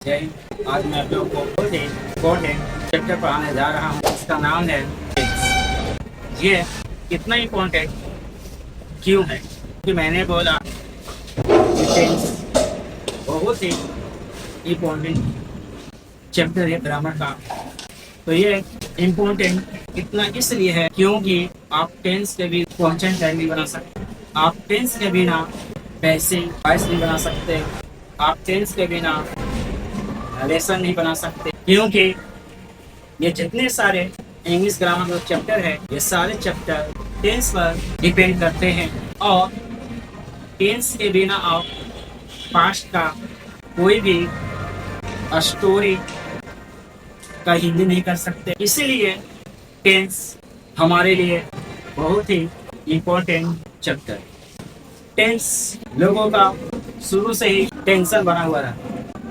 जय हिंद। आज मैं आप लोगों को इम्पोर्टेंट चैप्टर पढ़ाने जा रहा हूँ। इसका नाम है टेंस। ये कितना इम्पोर्टेंट क्यों है कि मैंने बोला कि टेंस बहुत ही इम्पोर्टेंट चैप्टर है ग्रामर का। तो ये इम्पोर्टेंट इतना इसलिए है क्योंकि आप टेंस के भी क्वेश्चन टैग नहीं बना सकते। आप टेंस के बिना पैसे वॉइस नहीं बना सकते। आप टेंस के बिना लेसन नहीं बना सकते, क्योंकि ये जितने सारे इंग्लिश ग्रामर के चैप्टर है ये सारे चैप्टर टेंस पर डिपेंड करते हैं। और टेंस के बिना आप पास्ट का कोई भी स्टोरी का हिंदी नहीं कर सकते। इसीलिए टेंस हमारे लिए बहुत ही इम्पोर्टेंट चैप्टर। टेंस लोगों का शुरू से ही टेंशन बना हुआ रहा,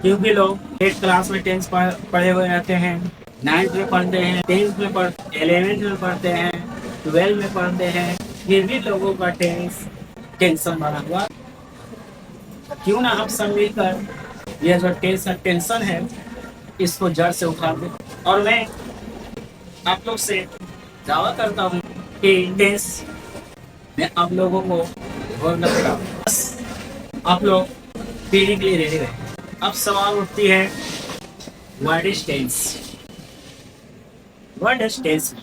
क्योंकि लोग 8 क्लास में टेंस पढ़े हुए रहते हैं, 9th में पढ़ते हैं, 10th में 11th में पढ़ते हैं, 12 में पढ़ते हैं, फिर भी लोगों का टेंशन बना हुआ। क्यों ना हम सब मिलकर यह जो टेंशन है इसको जड़ से उखाड़ दें। और मैं आप लोग से दावा करता हूँ कि टेंस में आप लोगों को बहुत लगता, बस आप लोग पीने के लिए रेडी रहे। अब सवाल उठती है, what is tense? What is tense?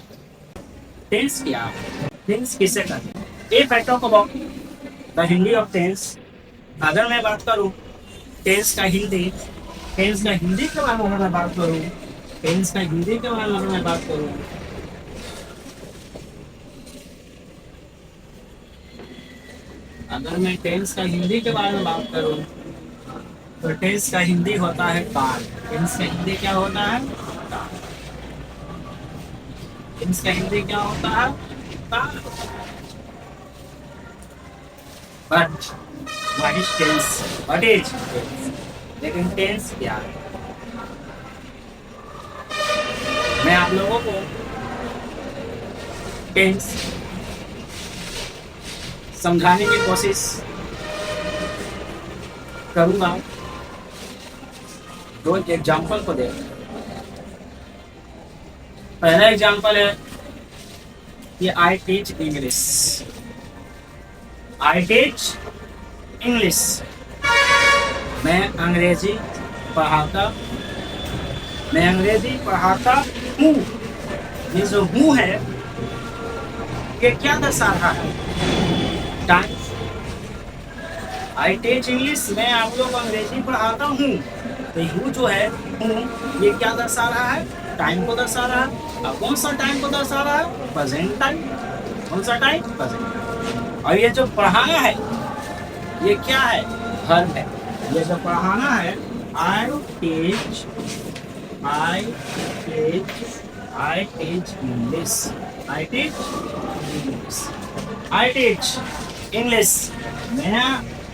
Tense क्या है? टेंस किसे कहते हैं? If I talk about the Hindi of tense, अगर मैं बात करूं टेंस का हिंदी के बारे में अगर मैं बात करूं, टेंस का हिंदी के बारे में अगर मैं बात करूं, अगर मैं टेंस का हिंदी के बारे में बात करूं तो टेंस का हिंदी होता है काल। टेंस का हिंदी क्या होता है? काल। टेंस का हिंदी क्या होता है? काल। But what is tense? What is tense? लेकिन टेंस क्या है? मैं आप लोगों को टेंस समझाने की कोशिश करूंगा। 2 एग्जाम्पल को देख। पहला एग्जाम्पल है कि I teach English. I teach English, मैं अंग्रेजी पढ़ाता हूँ। ये जो हूँ है ये क्या दर्शा रहा है? टाइम। आई टीच इंग्लिश, मैं आप लोग अंग्रेजी पढ़ाता हूँ। तो यू जो है हूँ ये क्या दर्शा रहा है? टाइम को दर्शा रहा है। अब कौन सा टाइम को दर्शा रहा है? Present time. कौन सा टाइम? प्रेजेंट। और ये जो पढ़ाना है ये क्या है? वर्ब है। ये जो पढ़ाना है I teach English. I teach English, मैं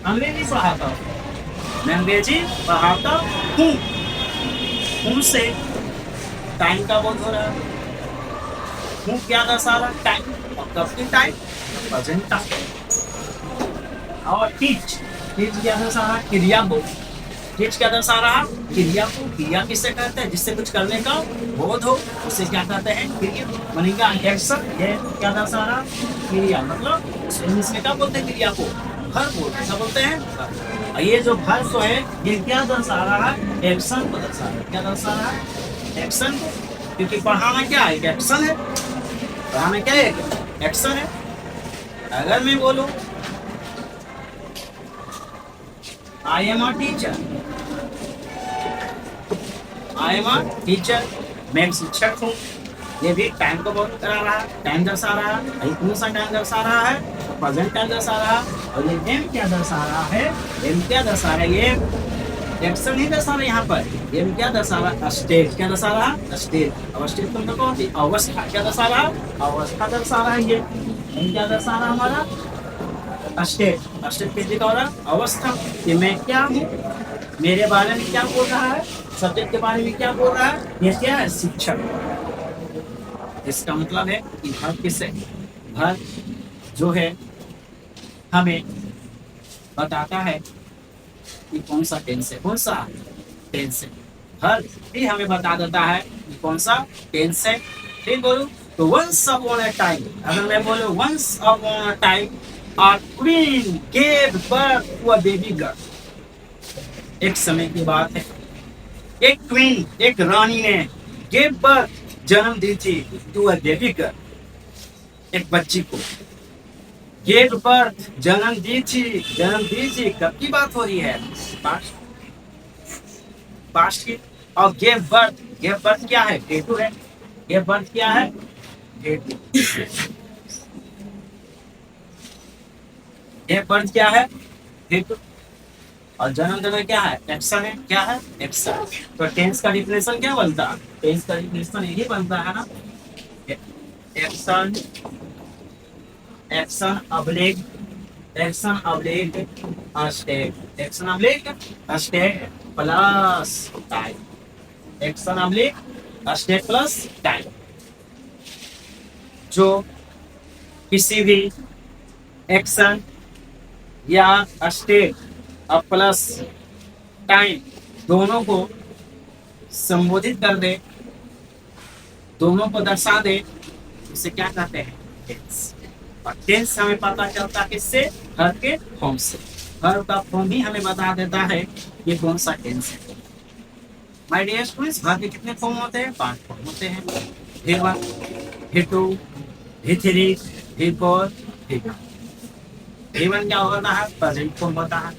अंग्रेजी पढ़ाता हूँ। मैं अंग्रेजी पढ़ाता हूँ। उनसे टाइम का बोध हो रहा है। हूँ क्या दर्शा रहा है? टाइम। और कब की टाइम? Present time. और टीच क्या दर्शा रहा है? क्रिया को। टीच क्या दर्शा रहा है? क्रिया को। क्रिया किससे कहते हैं? जिससे कुछ करने का बोध हो उसे क्या कहते हैं? क्रिया बनेगा एक्शन। ये क्या दर्शा रहा? क्रिया। मतलब इंग्लिश में क्या बोलते हैं? क्रिया को वर्ब बोलते हैं। क्या बोलते हैं? और ये जो वर्ब जो है ये क्या दर्शा रहा है? एक्शन को दर्शा रहा है। क्या दर्शा रहा है? एक्शन को। क्योंकि पढ़ाना क्या है? एक्शन है। पढ़ाना क्या है? एक्शन है। अगर मैं बोलूं आई एम अ टीचर, मैं एक शिक्षक हूँ, ये भी टाइम को बहुत करा रहा है। टाइम दर्शा रहा है। कौन सा टाइम दर्शा रहा है? प्रेजेंट टाइम दर्शा रहा है। और ये एम क्या दर्शा रहा है? एम क्या दर्शा रहा है? ये एक्शन नहीं दर्शा रहा यहाँ पर। एम क्या दर्शा रहा है? स्टेट। क्या दर्शा रहा है? स्टेट। और स्टेट तुम कौन सी? अवस्था। क्या दर्शा रहा है? अवस्था दर्शा रहा है। ये एम क्या दर्शा रहा है? हमारा स्टेट। स्टेट किसकी का हो रहा है? अवस्था। कि मैं क्या हूँ, मेरे बारे में क्या बोल रहा है, सब्जेक्ट के बारे में क्या बोल रहा है? ये क्या है? शिक्षक। इसका मतलब है कि वर्ब किससे? वर्ब जो है हमें बताता है कि कौन सा टेंस है, कौन सा टेंस है। हर भी हमें बता देता है कि कौन सा टेंस है। ठीक बोलूं तो वंस अपॉन अ टाइम, अगर मैं बोलूं once upon a time a queen gave birth to a baby girl, एक समय की बात है, एक क्वीन, एक रानी ने गेव बर्थ, जन्म दी थी टू अ बेबी गर्ल, एक बच्ची को। गेव बर्थ, जन्म दी थी, जन्म दी थी, कब की बात हो रही है? पास्ट, पास्ट की। और गेव बर्थ क्या है? डेटू है। गेव बर्थ क्या है? डेटू। गेव बर्थ क्या है? डेटू। और जन्म देना क्या है? एक्शन है। क्या है? एक्शन। तो टेंस का डिफिनेशन क्या बनता है? टेंस का डिफिनेशन यही बनता है ना, action, action oblique, action oblique state, action oblique state plus time, action oblique state plus time. जो किसी भी एक्शन या स्टेट और प्लस टाइम दोनों को संबोधित कर दे, दोनों को दर्शा दे, उसे क्या कहते हैं? टेंस। और टेंस हमें पता चलता है किससे? हर के फॉर्म से। हर का फॉर्म ही हमें बता देता है ये कौन सा टेंस है। माय डियर स्टूडेंट्स, हर के कितने फॉर्म होते हैं? 5 फॉर्म होते हैं। V1, V2, V3, V4, V5। V1 क्या होता है? प्रेजेंट फॉर्म होता है।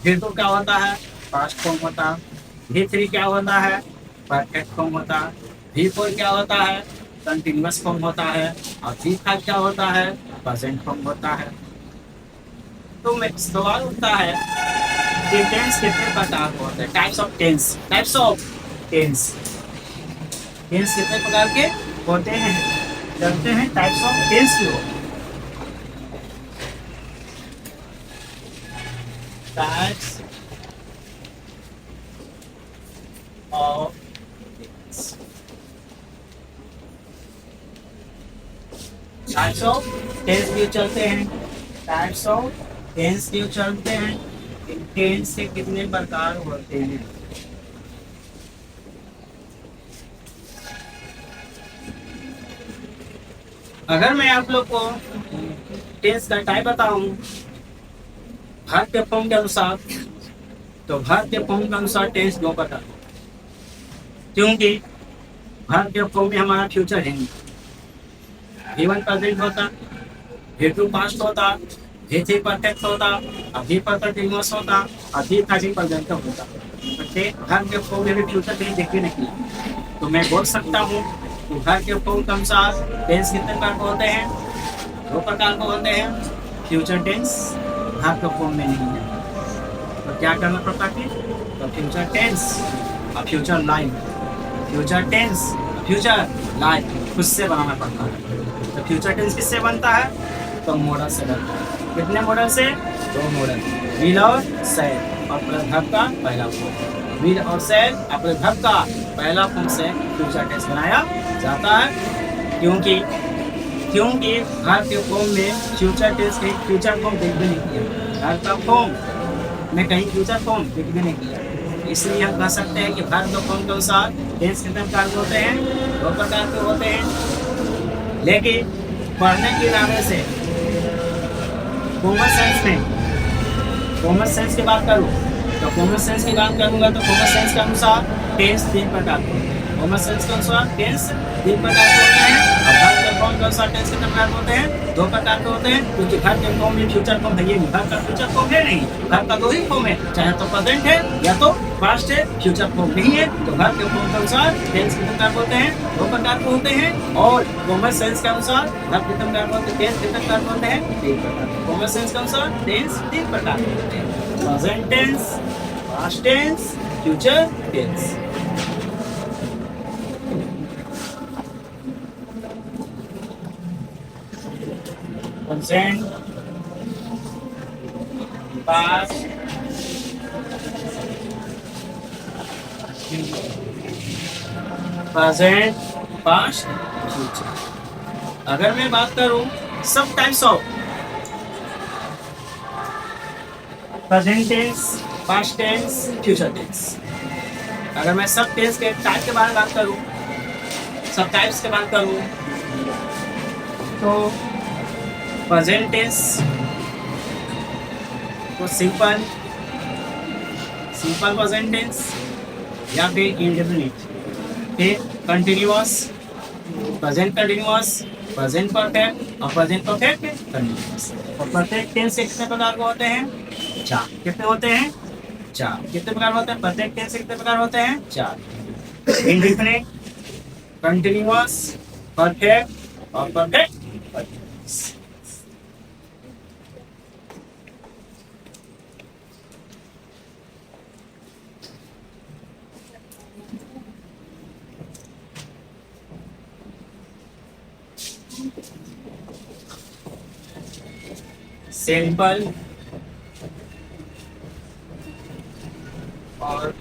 V2 क्या होता है? पास्ट फॉर्म होता है। V3 क्या होता है? परफेक्ट फॉर्म होता है। V4 क्या होता है? कंटिन्यूअस फॉर्म होता है। और V5 क्या होता है? प्रेजेंट फॉर्म होता है। तो मैं सवाल उठता है कि टेंस कितने प्रकार के होते हैं? Types of tense, types of tense, tense कितने प्रकार के होते हैं? जानते हैं टाइप्स ऑफ टेंस की हो। Types of tense, types of tense भी चलते हैं, टाइप्स ऑफ टेंस भी चलते हैं। इन टेंस के कितने प्रकार होते हैं? अगर मैं आप लोग को टेंस का टाइप बताऊं भारत के फॉर्म के अनुसार, तो भारत के फॉर्म के अनुसार टेंस 2 प्रकार, क्योंकि भारत के फॉर्म में हमारा फ्यूचर है नहीं। V1 प्रेजेंट होता, V2 पास्ट होता, V3 परफेक्ट होता, V4 कंटिन्यूअस होता, V5 प्रेजेंट होता। भारत के फॉर्म में भी फ्यूचर कहीं देखने नहीं। तो मैं बोल सकता हूँ कि भारत के फॉर्म के अनुसार टेंस कितने प्रकार के होते हैं? 2 प्रकार के होते हैं। फ्यूचर टेंस भारत के फॉर्म में नहीं है, तो क्या करना पड़ता है? तो फ्यूचर टेंस और future line, future tense, future line खुद से बनाना पड़ता है। तो फ्यूचर टेंस किससे बनता है? तो मॉडल से बनता है। कितने मॉडल से? 2 मॉडल, विल और शैल, और प्लस वर्ब का पहला फॉर्म। विल और शैल और प्लस वर्ब का पहला फॉर्म से फ्यूचर टेंस बनाया जाता है। क्योंकि वर्ब के फॉर्म में फ्यूचर टेंस कहीं फ्यूचर फॉर्म देख भी नहीं किया, वर्ब का फॉर्म में कहीं फ्यूचर फॉर्म देख भी नहीं किया। इसलिए हम कह सकते हैं कि वर्ब के फॉर्म के अनुसार टेंस कितने प्रकार के होते हैं? 2 प्रकार के होते हैं। लेकिन पढ़ने के इरादे से कॉमन सेंस में, कॉमन सेंस की बात करूँ तो कॉमन सेंस की बात करूँगा तो कॉमन सेंस के अनुसार टेंस 3 प्रकार के होते हैं। कॉमन सेंस के अनुसार टेंस 3 प्रकार के होते हैं। और वर्ब के फॉर्म के अनुसार टेंस कितने प्रकार के होते हैं? 2 प्रकार के होते हैं। क्योंकि वर्ब के फॉर्म में फ्यूचर फॉर्म है ये नहीं, वर्ब का फ्यूचर फॉर्म है नहीं, वर्ब का 2 ही फॉर्म है, चाहे तो प्रेजेंट है या तो पास्ट है, फ्यूचर फॉर्म नहीं है। तो वर्ब के फॉर्म के अनुसार टेंस कितने प्रकार के होते हैं? 2 प्रकार के होते हैं। और कॉमन सेंस के अनुसार वर्ब कितने प्रकार के होते हैं? टेंस कितने प्रकार के होते हैं? 3 प्रकार। कॉमन सेंस के अनुसार टेंस 3 प्रकार के होते हैं: present tense, past tense, future tense. Present, past, present, past, future. अगर मैं बात करूं sub types of present tense, past tense, future tense, अगर मैं सब टेंस के टाइप के बारे में बात करूँ, सब टाइप्स के बात करूँ, तो प्रेजेंट टेंस तो सिंपल प्रेजेंट टेंस या फिर इंडेफिनिट, फिर continuous, present continuous, present perfect और प्रेजेंट परफेक्ट कंटिन्यूअस। और परफेक्ट टेंस के कितने प्रकार के होते हैं? 4। कितने होते हैं? 4। कितने प्रकार होते हैं परफेक्ट टेंस के? कितने प्रकार होते हैं? 4। इंडेफिनिट, कंटिन्यूअस, परफेक्ट और परफेक्ट कंटिन्यूअस। सिंपल और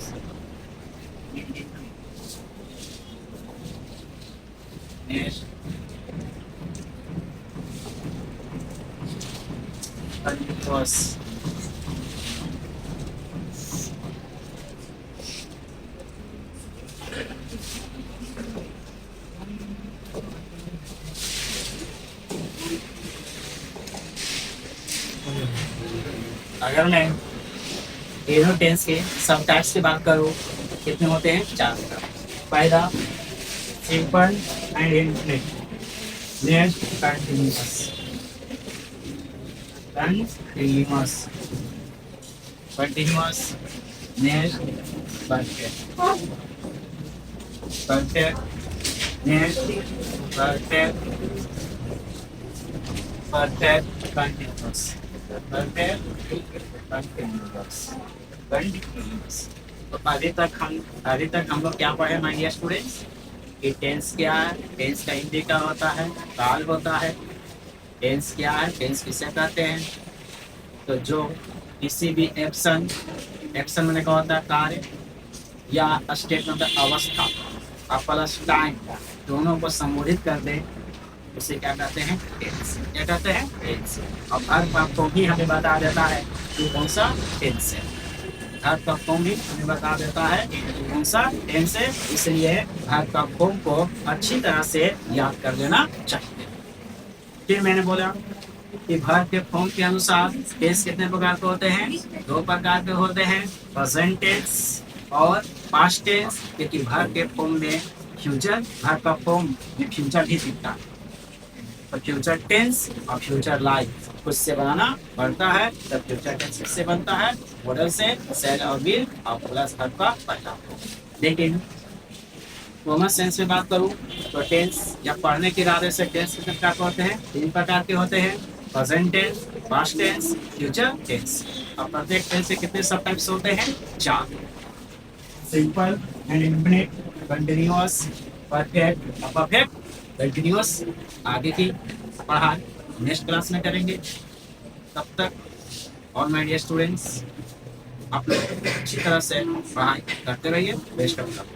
कंटिन्यूअस। अगर मैं तीनों टेंस के सब टाइप्स की बात करूँ, कितने होते हैं? 4। पहला simple and indefinite, next continuous, continuous, next perfect, next perfect, perfect continuous, continuous. तो अभी तक हम लोग क्या पढ़े माय डियर स्टूडेंट्स? कि टेंस क्या है, टेंस का हिंदी क्या होता है, काल होता है। टेंस क्या है, टेंस किसे कहते हैं? तो जो किसी भी एक्शन मैंने कहा होता है कार्य, या स्टेट मतलब अवस्था और प्लस टाइम, दोनों को संबोधित कर दे, उसे क्या कहते हैं? टेंस। क्या कहते हैं? टेंस। अब हर फॉर्म ही हमें बता देता है कि कौन सा टेंस है। हर फॉर्म भी हमें बता देता है कि कौन सा टेंस है, इसलिए हर फॉर्म को अच्छी तरह से याद कर लेना चाहिए। फिर मैंने बोला कि वर्ब के फॉर्म के अनुसार टेंस कितने प्रकार के होते हैं? 2 प्रकार के होते हैं, प्रेजेंट टेंस और पास्ट टेंस। क्योंकि वर्ब के फॉर्म में फ्यूचर, वर्ब का फॉर्म में फ्यूचर भी दिखता है, तो फ्यूचर टेंस और फ्यूचर लाइफ खुद से बनाना पड़ता है। तब फ्यूचर टेंस किससे बनता है? मॉडल से, सेल और विल और प्लस वर्ब का पहला। लेकिन कॉमन सेंस में बात करूं तो टेंस या पढ़ने के इरादे से टेंस कितने प्रकार के होते हैं? 3 प्रकार के होते हैं, present tense, past tense, future tense. और प्रत्येक टेंस के कितने सब टाइप्स होते हैं? 4। Simple and indefinite, continuous, perfect और परफेक्ट कंटिन्यूअस। आगे की पढ़ाई नेक्स्ट क्लास में करेंगे। तब तक और माय डियर स्टूडेंट्स, आप लोग अच्छी तरह से पढ़ाई करते रहिए। Best of luck.